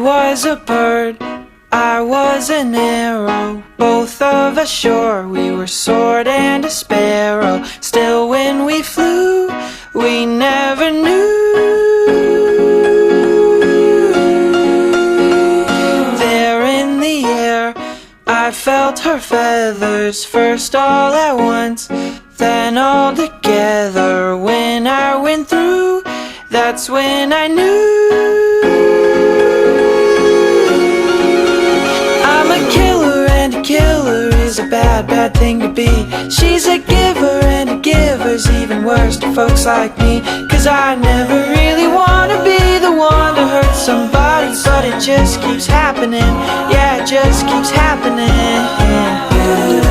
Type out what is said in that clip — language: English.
Was a bird, I was an arrow, both of us sure we were sword and a sparrow. Still when we flew, we never knew. There in the air, I felt her feathers, first all at once, then all together. When I went through, that's when I knew. A bad, bad thing to be. She's a giver, and a giver's even worse to folks like me. Cause I never really wanna be the one to hurt somebody, but it just keeps happening. Yeah, it just keeps happening.